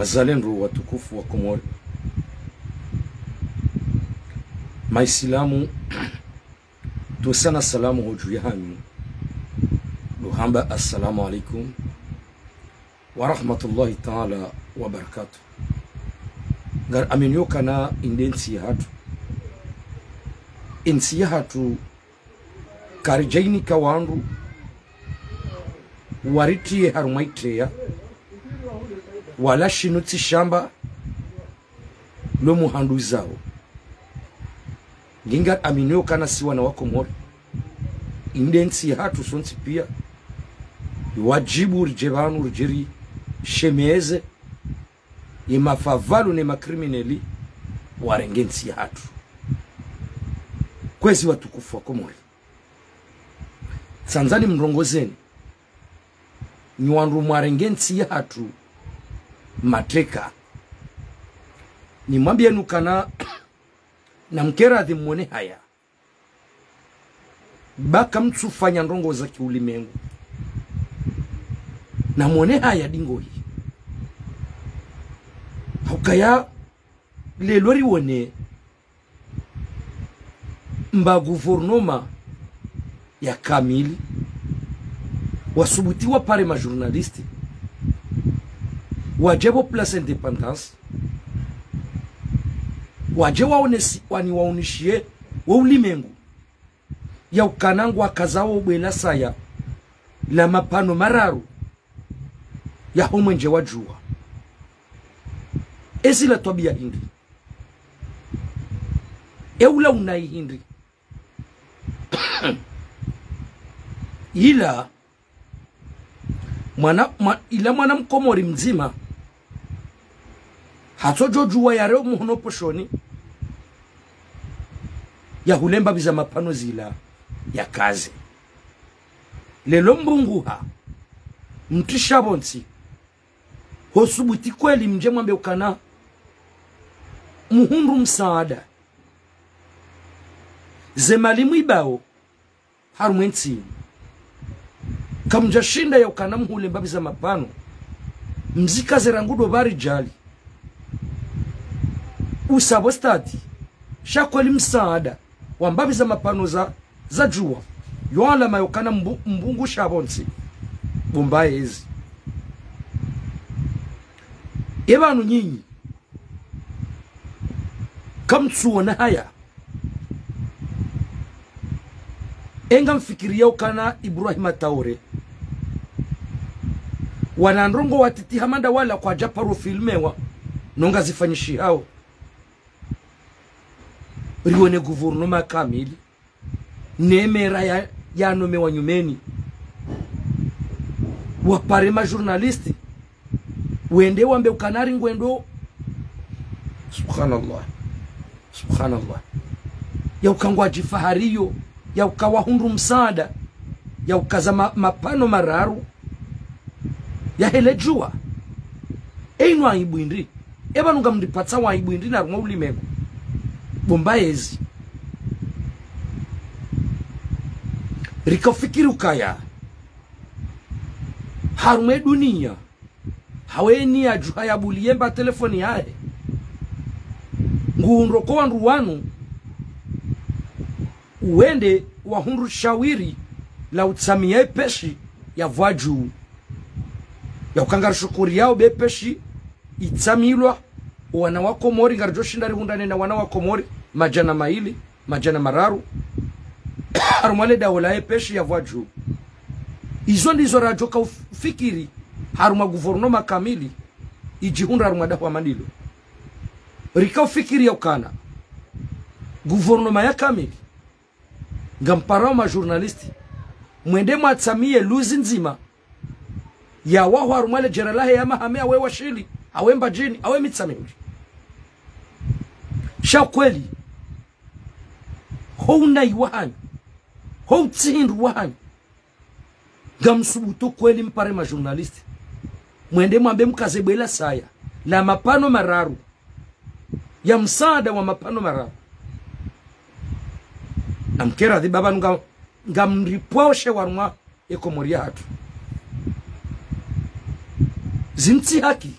wazalendo watukufu wa Komori, Maislamu tuwasana salamu hoju yahanyu duhamba assalamu alaikum wa rahmatullahi ta'ala wa barakatuh. Gar aminyoka na insi hatu karijaini kawandu waritiye harumaitreya wala shinutsi shamba lo muhandu zao ginga aminyoka na siwa na wakomori indensi hatu sonsi pia wajibu rjebanu rjeri shemeze imafavalu ne makrimineli warengensi hatu kwezi watukufu wa Komori. Sanzani mrongozeni ni wandu mwarengensi hatu matreka ni mwambie nukana na mkera dhimone haya baka mtsufanya ndongo za kiulimengu na mwone haya dingo hii haukaya lelori wone mba guvernoma ya kamili wasubutiwa pare majournalisti wajebo place independance wajewa waunishie wa ulimengu ya ukanangu wakazao ubwela saya la mapano mararu ya homwenje wajua ezi la tabia hindi eula unai hindi ila mwana mkomori mzima hatojojua ya reo muhono poshoni ya hulemba biza mapano zila ya kazi lelo mbunguha mtishabonsi hosubuti kweli mje mwambe ukana muhundu msaada zemalimu ibao harumwensi kamjashinda ya ukana mhulemba biza mapano mzika zerangudo bari jali usabo stati shakwali msaada wambabi za mapano za jua yoala mayokana mbungu shabonsi bumbaye ezi ebanu nyinyi kamtsuona haya enga mfikiria ukana Ibrahim Taure wanandrongo watiti hamanda wala kwa japaro filmewa nonga zifanyishi hao riwone guvernoma kamili nemera ya nome wa nyumeni wapare majournalisti wende wambe ukanari ngwendo subhanallah ya ukangwa jifahariyo ya ukawa hundu msaada ya ukaza mapano mararu ya hele jua einu aibu indri eba nunga mdipatsa wa aibu indri na rumwa ulimego bombaezi rikafikiri ukaya harume dunia haweni ya juha ya buliemba telefoni yae nguundro kwa nruwanu uende wahundu shawiri la utsamia peshi ya vwaju ya ukangara shukuri yao bepeshi itsamilwa wana wa Komori garjoshindari hundane na wana wa Komori majana maili majana mararu harumale daula peshi ya vwaju izo ndizo rajoka ufikiri haruma guvernoma kamili ijihunda haruma dawa manilo rika ufikiri ya ukana guvernoma ya kamili ngampara ma journalisti mwende mwatsamie luzi nzima ya wahu harumale jeralahe ya mahamea wewa shili awe mbajini awe mitsamili sha kweli houna iwahani hou tsihindu wahani gamsubuto kweli mpare ma journalisti mwende mwambe mkazebwela saya la mapano mararu ya msaada wa mapano mararu na mkera dhibaba ngamripwoshe warumwa Komori hatu zinti haki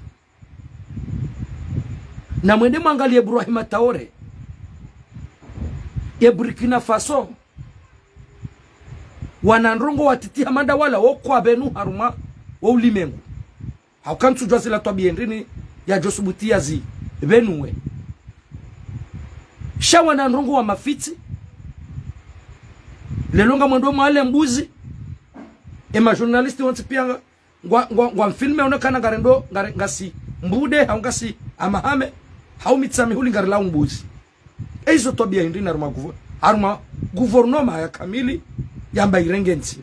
na mwende mwangalie Ibrahim Traore ya Burkina Faso wanandrongo watiti hamanda wala okwa benu haruma wa ulimengu haukantu jwa zila tobiendrini ya josubutia zi benuwe sha wanandrongo wa mafiti lelonga mwendo mwale mbuzi ema journalisti wanti pia ngwa mfilme onekana garendo ngasi mbude haungasi amahame haumitsami huli ngarila mbuzi eizo tobia indini haruma guvernoma ya kamili yamba irengenzi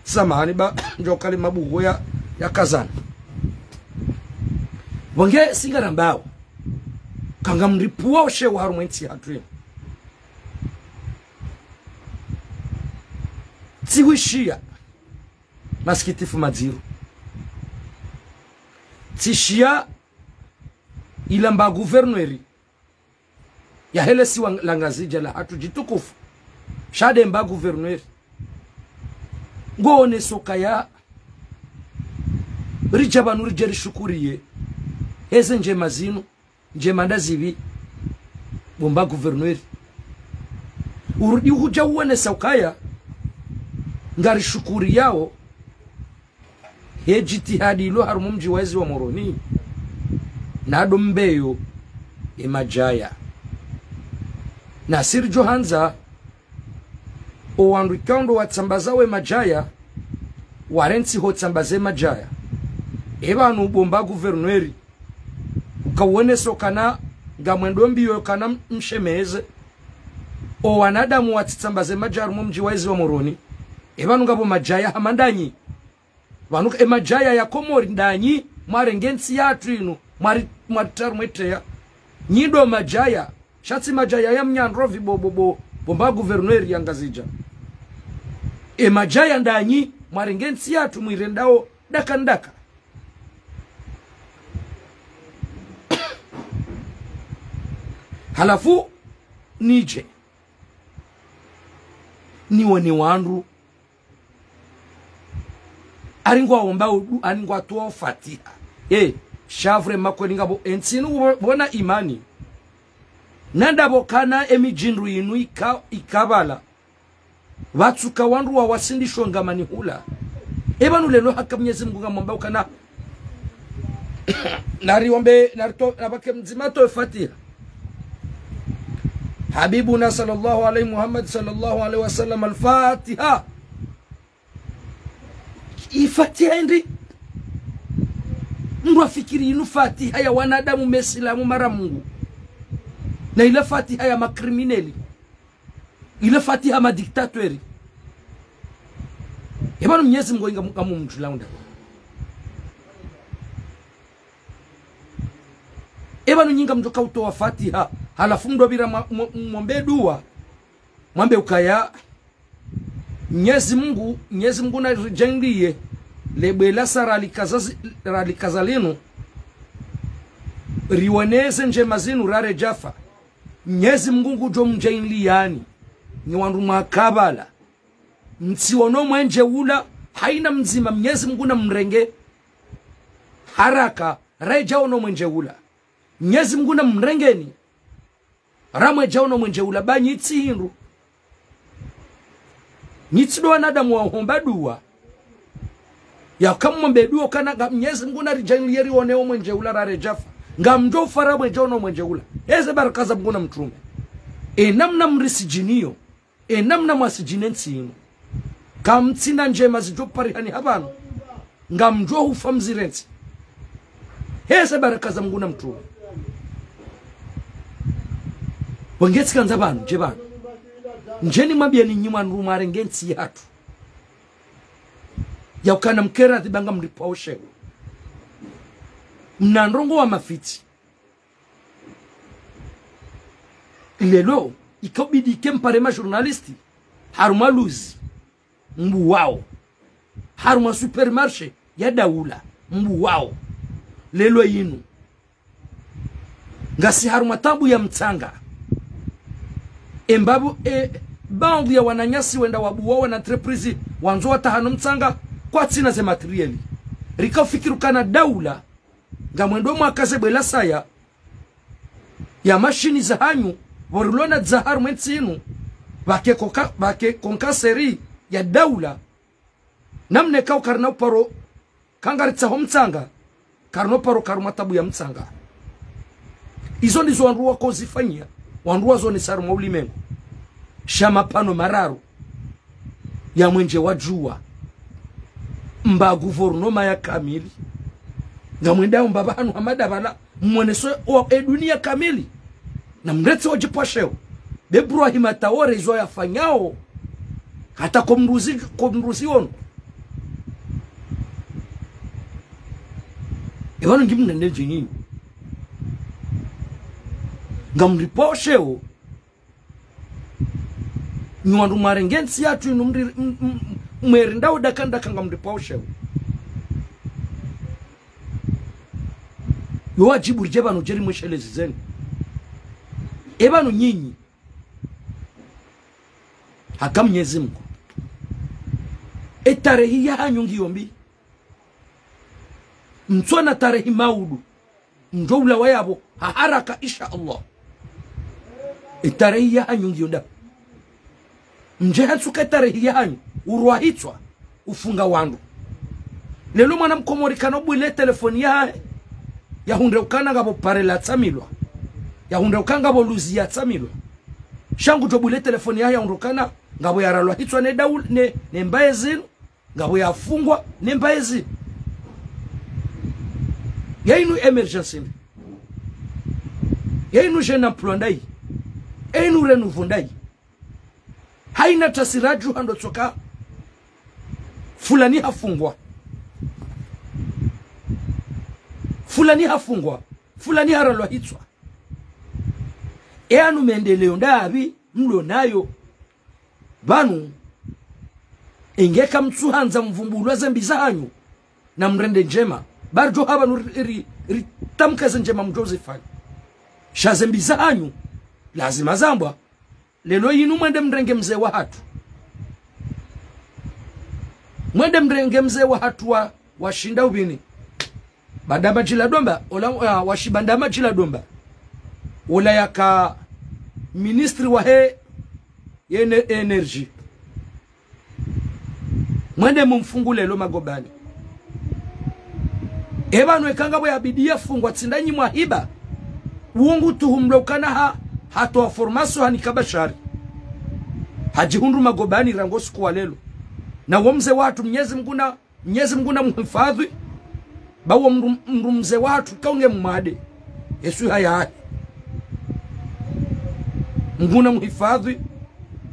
samani ba njokali mabugo ya kazana wange singarambao kanga mripuwa oshe wa haruma inti hatu tiwishia maskitifu madziru tishia ilamba guverneri ya helesi wa langazija la hatu jitukufu shade mba guverneri ngone soka ya rijabanu rijeri shukuriye heze nje mazinu nje mandazivi bomba guverneri urudi huja uone sokaya ngari shukuri yao he jitihadi ilo harumu mji wezi wa Moroni nado mbeyo emajaya na Sir Johanza o wandu ikaundo watsambazawe majaya warensi hotsambaze majaya ebanu bomba guverneri ukawone sokana ngamwendo mbiyo kana mshemeze o wanadamu watsambaze majaya mu mji wezi wa Moroni ebanu ngabo majaya hamandanyi vanuka emajaya ya Komori ndanyi marengensi yatu inu maritarumweteya nyido majaya shatsi majaya ya mnyandrovi bomba guverneri yangazija emajaya ndanyi marengensi yatu mwirendao daka halafu nije niwe wandu aringwa omba aringwa tuwa fatiha shavre makweni ngabo ensinu bona imani nandabo kana emijindu inu ikabala watsuka wandu wa wasindishwa ngamani hula ebanu lelo haka Mwenyezi Mungu ngamomba ukana nariombe narito nabake mzimato fatiha habibuna sallallahu alaihi Muhammad sallallahu alaihi wasallam al-Fatiha ifatiha ndi mtu afikiri inu fatiha ya wanadamu mesilamu mara Mungu na ila fatiha ya makrimineli ila fatiha madiktatori ebanu Mwenyezi Mungu ngamu mjulaunda ebanu nyinga mjoka utoa fatiha halafu ndo bila mwombe dua mwombe ukaya Mwenyezi Mungu na rijengie lebela sara alikazalinu riwaneze njema zinu rare jafa Mwenyezi Mungu jo mjainliani ni wandu makabala mtsiwono mwenje ula haina mzima Mwenyezi Mungu na mrenge haraka reja ono mwenje ula Mwenyezi Mungu na mrengeni ramwe jaono mwenje ula banyi tsihindu nitsido wanadamu wa homba dua ya kamombe dua kana Mwenyezi Mungu na rijainlieri oneo mwenje ula rare jafa ngamjo faramwe jaono mwenje ula eze barakaza Mungu na mtume namna mrisijinio namna mwasijinensi ino kamtsina njema zijopari hani habanu ngamjo ufamzirensi eze barakaza Mungu na mtume wangeti kanza banu jebanu njeni mabia ni nyuma nrumare ngensi yatu ya ukana mkera dhibanga mlipo oshe mnandrongo wa mafiti lelo ikabidi kempare journalisti haruma luzi mbu wao haruma supermarché ya daula mbu wao lelo yinu ngasi haruma tabu ya mtanga embabu baadhi ya wananyasi wenda wabu wao na entreprise wanzo watahano mtanga kwa tina ze materiali rika fikiru kana daula ngamwendo mwakaze bwela saya ya mashini za hanyu vorulona zahar mwensinu bake konkaseri ya daula namne kau karna paro kangaritsa homtsanga karno paro karumatabu ya mtsanga. Izo ndizo wanruwa ko zifanyia wanruwa zo ni saru maulimengu shama pano mararu ya mwenje wajua mba guvernoma ya kamili ngamwenda mbaba hanu hamada bala mwoneso o dunia kamili na mretse ojipwasheo Ibrahim atawore izo yafanyao hata komruzi ono Ewana ngimna neje nyinyi ngamriposheo nywandu marengensi yatu inumri mwerinda udakanda ngamriposheo yowajibu rijebanu jeri mweshelezi zeni ebanu nyinyi haka Mwenyezi Mungu tarehi ya hanyu ngiyombi mtwana tarehi maudu ndoula wayabo haraka insha Allah tarehi ya hanyu ngiyonda njehatsuka tarehi ya hanyu urwahitswa ufunga wandu lelo mwana mkomori kanobwile telefoni ya hunde ukana ngabo parela tsamilwa ya hunde ukanga ngabo luzi ya tsamilwa shangu tobwile telefoni ya hundukana ngabo yaralwa hitswa ne daul ne mbaye zinu ngabo yafungwa ne mbaye zinu yainu emergency yainu jena plondai yainu renuvondai haina tasiraju hando tsoka fulani hafungwa fulani haralwa hitswa anu mendeleo ndabi mlo nayo banu ingeka mtsuhanza mvumbulwa zambi zanyu na mrende njema barjo habanu ritamkaze njema mjozefani shazembi zanyu lazima zambwa lelo yinu mwende mrenge mzee wa hatu washinda ubini badamba jila domba washibandama jila domba ola yaka ministri wa energy mwende mumfungule lo magobani ebanu ekanga bwa bidia fungwa tsindanyi mwahiba uongu tuhumlokana hatoa formaso hanikabashari hajihundu magobani rangosu kwa lelo na womze watu mnyezi mguna mhifadhi bawo mrumze watu kaunge mmade Yesu haya mguna mhifadhi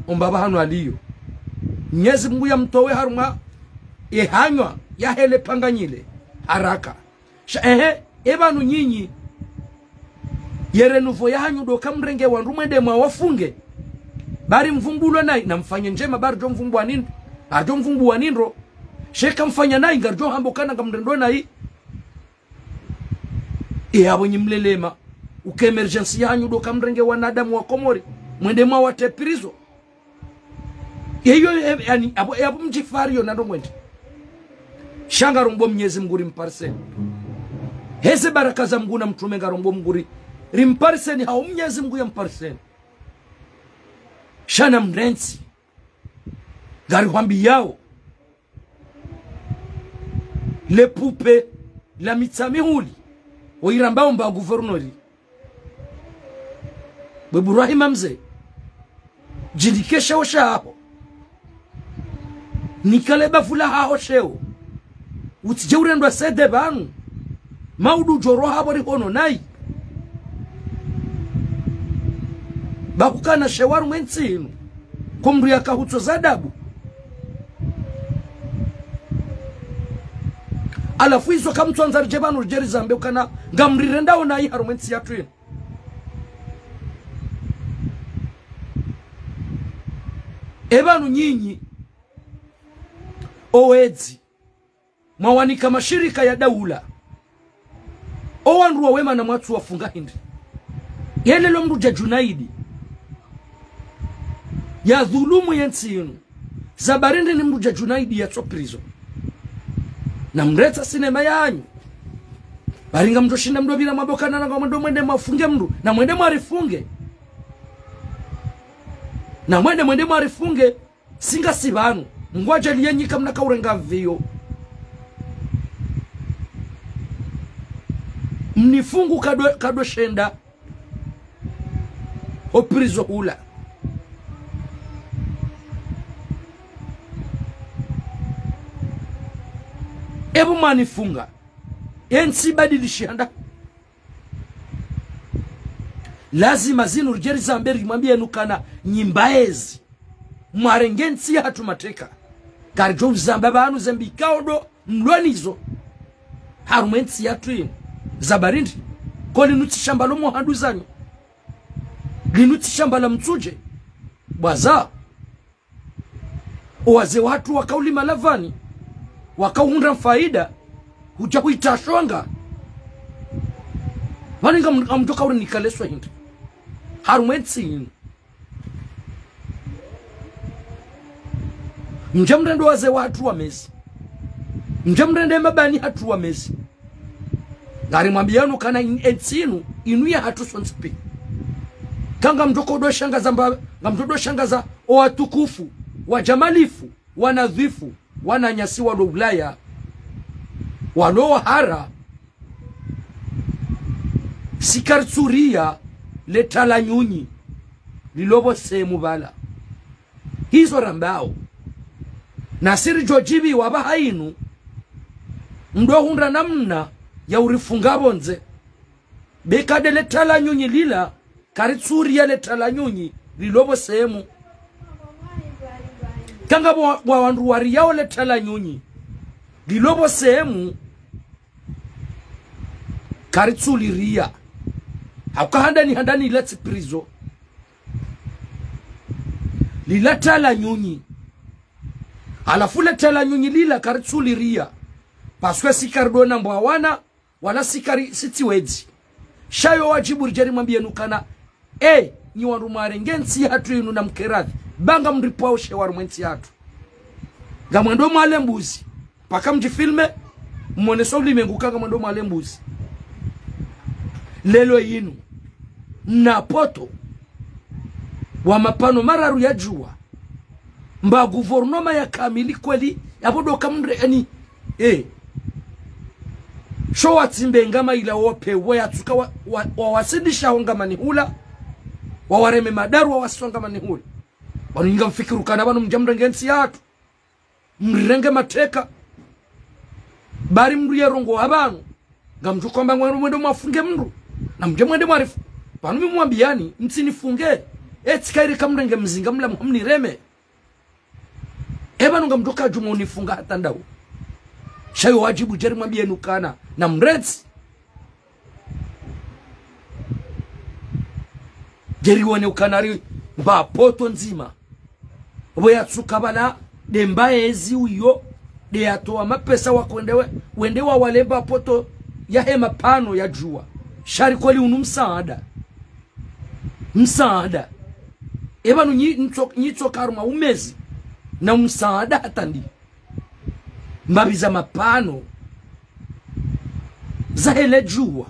ombaba hanu aliyo Mnyezi Mungu ya mtowe haruma ehanywa ya hele panganyile haraka ebanu nyinyi yerenuvo ya hanyu doka mrenge wanrumende mwa wafunge bari mvumbulwa nai na mfanye njema bari jo mvumbu wanindo ajo mvumbu wanindro sheka mfanya nai ngarjo hambokana ngamrendo nai abo nyimlelema uke emergency ya hanyu doka mrenge wanadamu wa Komori mwende mwa watepirizo yeyo yani abo mjifario na ndongwende shanga rombo Mwenyezi Mungu rimparse heze baraka za Mungu na mtume ngarombo Mungu rimparse ni hao Mwenyezi Mungu yamparse shana mrenzi gari hwambi yao le pupe la mitsamihuli oirambao mba guvernori Ibrahim mzee jidikesha osha hapo nikaleba fula hao sheo utije ndo sede banu maudu joro habo rihono nai bakukana shewaru mwensinu kumru ya kahutso zadabu alafu izo kamtwanza rijebanu rijeri zambe ukana ngamrirendao nai haru mwensi ya tuinu ebanu nyinyi owezi mwawanika mashirika ya daula owanruwa wema na mwatu wafunga hindi yelelo mruja Junaidi ya dhulumu yensi yunu zabarinde ni mruja Junaidi ya choprizo na mreta sinema yanyu baringa mtu shinda mdu bila mabokana na mdu mwende mafunge mdu na mwende mwarifunge na mwende mwarifunge singa sibanu ngwaje liyenyika mnaka urenga vio mnifungu kado shenda oprizo hula ebu manifunga ensi badilishanda lazima zinu rujeri zamberi mwambie nukana nyimbaezi mwarengensi hatu mateka karijo zamba banu zambikaudo mlwanizo harumensi hatu inu zabarindi kwa linuti shamba lomo handu zanyu linuti shamba la mtuje baza owaze watu wakauli malavani wakahunda faida huja kuitashonga waninga mtoka uri nikaleswa hindi harumensi inu mjamrendo waze watu wa mezi mjamrende mabani hatu wa mezi ngari mwambianu kana ensinu inuya hatu sonsipi kanga mtoko do shangaza watukufu wajamalifu wanadhifu wananyasi walo Ulaya walo hara sikartsuria letala nyunyi lilobo semu bala hizo rambao nasiri jojibi wabahainu ndo hunda namna ya urifungabo nze bekade letala nyunyi lila kartsuria letala nyunyi lilobo semu kanga wa wandu wari yao letala nyunyi lilobo semu karitsuliria handani let's prizo lilatala nyunyi alafu letala nyunyi lila karitsuliria paswe sikardona mbwana wala sikari sitiwezi shayo wajibu rijeri mwambie nukana ni wandu marengensi hatu inu na mkeradhi banga mripo au shewaru mwensi hatu gamwendo mwale mbuzi paka mjifilme mwone soli menguka gamwendo mwale mbuzi lelo yinu na poto wa mapano mararu ya jua mba guvernoma ya kamili kweli yapodo kamre yani showa timbe ngama ila wope waya tuka wawasidisha ngama ni hula wawareme madaru wawasonga mani hula waninga mfikiru kana banu mjamrengensi hatu mrenge mateka bari mruye rongo abanu ngamju kwamba mwendo mwafunge mru na mjamwende mwarifu panu mimwambiani msinifunge etikairi kamrenge mzinga mla mhamni reme ebanu ngamdoka juma unifunga hata ndau shayo wajibu jeri mwambie nukana na mredzi jeri wane ukanari mba poto nzima wea tsukabala dembaye ezi uyo de atoa mapesa wendewa walemba poto ya hema pano ya jua shari kweli unu msaada ebanu nyitso karuma umezi na msaada hatandi mbabiza mapano za hele jua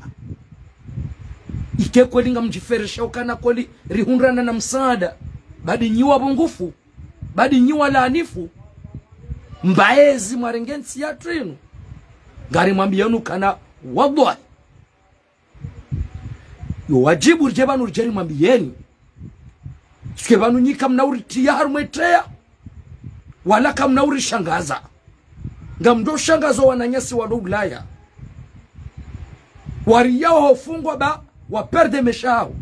ike kweli nga mjiferesha ukana kweli rihundrana na msaada badi nyiwa bungufu badi nyiwa laanifu mbaezi mwarengensi ya trinu ngari mwambiyanu kana wallahi yo wajibu rjebanu rjeri mwambiyeni sikebanu nyika mnauri tiyaharu mwetea wala kamnauri shangaza ngamdo shangazo wananyasi wa Ulaya wari yao hofungwa ba waperde meshao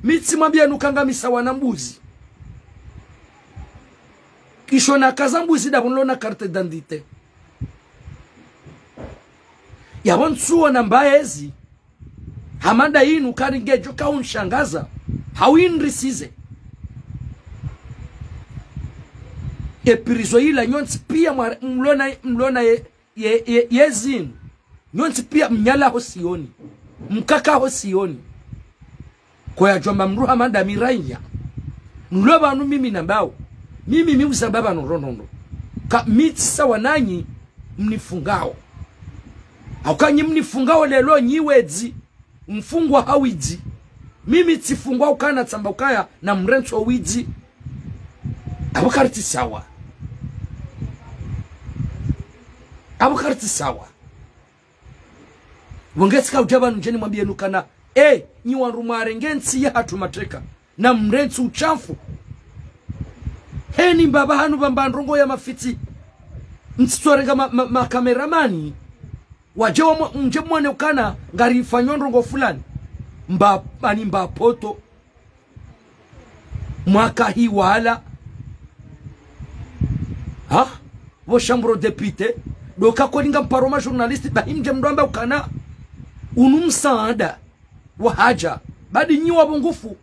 mitsi mwambiyanu kanga misawa na mbuzi kisho na kazambuzi dabulo na carte d'identité yabonsuwa na mbaezi hamanda inu karingejo kaunshangaza hawinrisize epirizo ila nyonsi pia mlona yezinu nyonsi pia mnyala hosioni mkaka hosioni kwa ya jomba mruha manda mirainya mloba anu mimi nambao mimi usababa nonono ka mitsa wananyi mnifungao Aukanyi mnifungao lelo nyiwedzi mfungwa hawidzi mimi tifungwa ukana tsamba ukaya na mrenso widzi abukarti sawa wongetska ujaba njeni mwambie nukana nyi warumare ngensi ya hatu mateka na mrenso uchafu heni mbaba hanu bambandrongo ya mafiti mtsitorenga makameramani wajewa mje mwane ukana ngari fanyondrongo fulani mba poto mwaka hii wala wo chambro député doka kolinga mparoma journaliste bahimje mdomba ukana unumsaada wa haja badi nyi wabungufu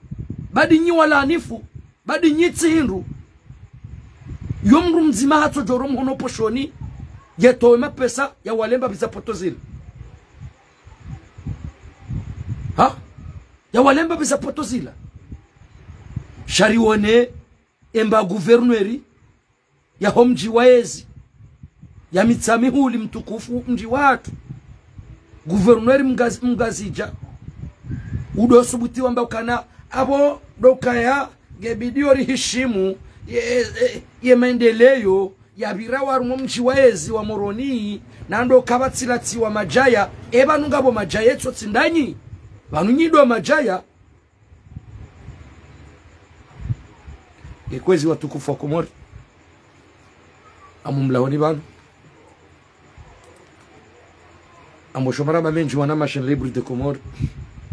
badi nyi walanifu badi nyi tsihindu yomru mzima hato jorom hono poshoni yetowe mapesa ya walemba biza poto zile ya walemba biza poto zila shariwone emba guverneri ya homji waezi ya mitsami huli mtukufu mji watu guverneri mgazija udo subuti wamba ukana abo dokaya gebidio rihishimu ye maendeleo ya birawa rumo mji waezi wa moroni nando kabatsilati wa majaya eba nungabo majaya etso tsindanyi banunyido majaya kwezi watukufu wa Komori amumlawani banu amoshomara bamenji wana machine libre de Komori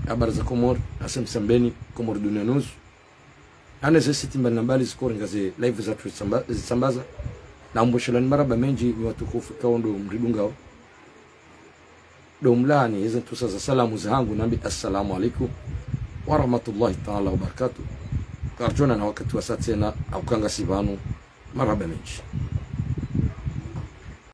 abarza Komori asem sambeni Komori dunia nusu anazesiti mbali score ngaze live za sambaza na amboshelani mara bamenji ni watukufu kaondo mridungao domlani hizo tusa za salamu zangu nambi assalamu alaikum wa rahmatullahi ta'ala wa barakatuh karjona na wakati wa satena au kanga sibanu mara bamenji